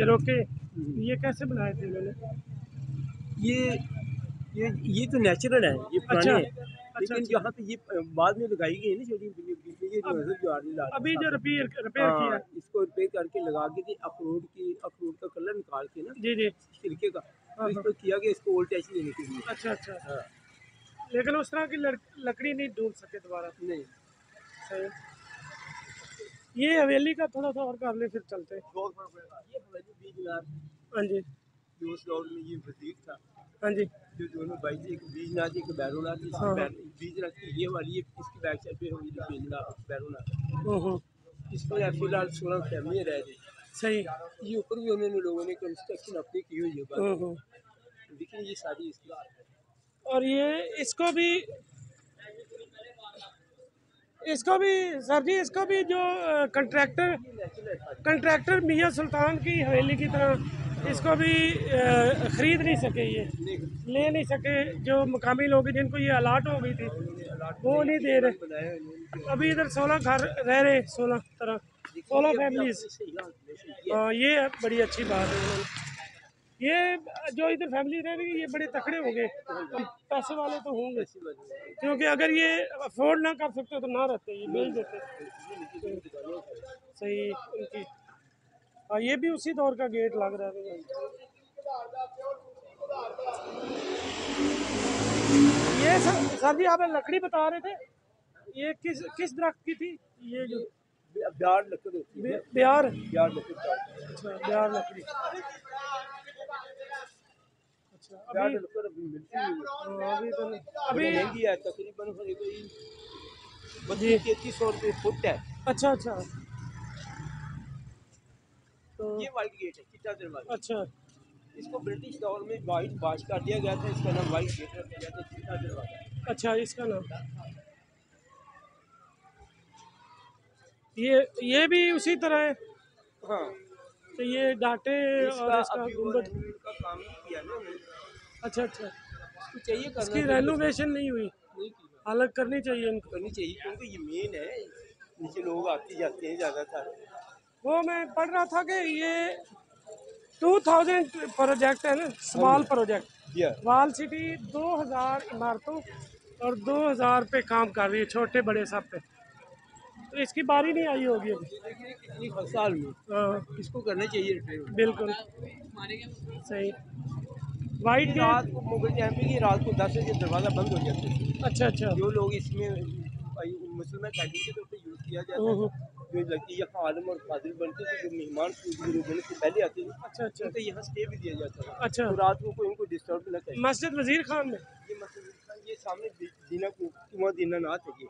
झरोके ये कैसे बनाए थे इन्होंने? ये ये तो नेचुरल है, ये अच्छा पुराने हैं। अच्छा लेकिन अच्छा। यहाँ पे ये बाद में लगाई गई है ना छोटी बीच में ये अब नजर जो आ रही है अभी जो रिपेयर किया हाँ, है। इसको रिपेयर करके लगा के कि अखरोट का कलर निकाल के ना जी जी। छिलके का, हाँ तो हाँ। इसको किया गया इसको ओल्ड टच देने के लिए। अच्छा अच्छा। हाँ, लेकिन उस तरह की लकड़ी नहीं ढूंढ सके दोबारा। नहीं सही। ये हवेली का थोड़ा सा और कर ले फिर चलते हैं। ये हमारी बीजनाथ हाँ जी। जो उस दौर में ये वजीर था, हाँ जी। जो दोनों भाई थे, एक बीजनाथ एक बैरोनाथ, हाँ हाँ। बीजनाथ की ये वाली है, इसकी बैक साइड पे होगी जो बीजनाथ बैरोनाथ। हम्म। इसमें फिलहाल 16 फैमिली रह रही। सही। ये ऊपर भी उन्होंने लोगों ने कंस्ट्रक्शन अपनी की हुई है बाकी, हम्म। लेकिन ये सारी इसकी और ये इसको भी सर जी इसको भी जो कंट्रैक्टर नेचुरल है सारी। कंट्रैक्टर मियाँ सुल्तान की हवेली की तरह इसको भी खरीद नहीं सके, ये ले नहीं सके। जो मकामी लोग हैं जिनको ये अलाट हो गई थी वो नहीं दे रहे। बनाया है इन्होंने। अभी इधर 16 घर रह रहे, 16 फैमिलीज। हाँ ये है बड़ी अच्छी बात है उन्होंने। ये जो इधर फैमिली रह रही है ये बड़े तकड़े हो गए, पैसे वाले तो होंगे, क्योंकि अगर ये अफोर्ड ना कर सकते तो ना रहते, ये बेच देते। सही उनकी। हाँ ये भी उसी दौर का गेट लग रहा है। ये सर जी आप लकड़ी बता रहे थे, ये किस किस दरख्त की थी? ये जो ब्यार लकड़ होती है, बिहार। ब्यार लकड़ का, अच्छा बिहार लकड़ी। अच्छा ब्यार अभी लकड़ अभी मिलती नहीं है, अभी तो नहीं। बड़ी अभी महंगी है, तकरीबन कोई जी। 32-33 सौ रुपये फुट है। अच्छा अच्छा। तो ये वाइट गेट है, चिट्टा दरवाजा। अच्छा इसको ब्रिटिश दौर में वाइट बाज कर दिया गया था, इसका नाम वाइट गेट रखा गया था, चिट्टा दरवाजा। अच्छा इसका नाम। ये भी उसी तरह है। हाँ, तो ये डाटे और इसका इसका अभी वो गुंबद। रेनोवेट का काम नहीं किया ना उन्होंने। अच्छा अच्छा। इसको चाहिए करना इसकी चाहिए, रेनोवेशन नहीं हुई, नहीं की अलग करनी चाहिए इनको। करनी चाहिए क्योंकि ये मेन है, नीचे लोग आते जाते हैं ज़्यादातर। वो मैं पढ़ रहा था कि ये 2000 प्रोजेक्ट है ना, स्मॉल प्रोजेक्ट। या वाल सिटी 2000 इमारतों और 2000 पे काम कर रही है, छोटे बड़े सब पे। तो इसकी बारी नहीं आई होगी अभी। ये देखिए कितनी हर साल में हाँ इसको करना चाहिए रिपेयर। बिल्कुल सही। वाइट ये गेट। रात को मुगल टाइम पे ये रात को 10 बजे दरवाज़ा बंद हो जाता है। अच्छा अच्छा। जो लोग इसमें मुसलमान कैदी के तौर पर यूज़ किया जाता है, जो लड़की यहाँ आलम और फाजिल बनते थे, जो मेहमान बनने से पहले आते थे, अच्छा अच्छा। उनको यहाँ स्टे भी दिया जाता था, अच्छा तो रात को कोई इनको डिस्टर्ब न करे। मस्जिद वजीर खान में। ये मतलब ये सामने दीना कुआं दीना नाथ है ये।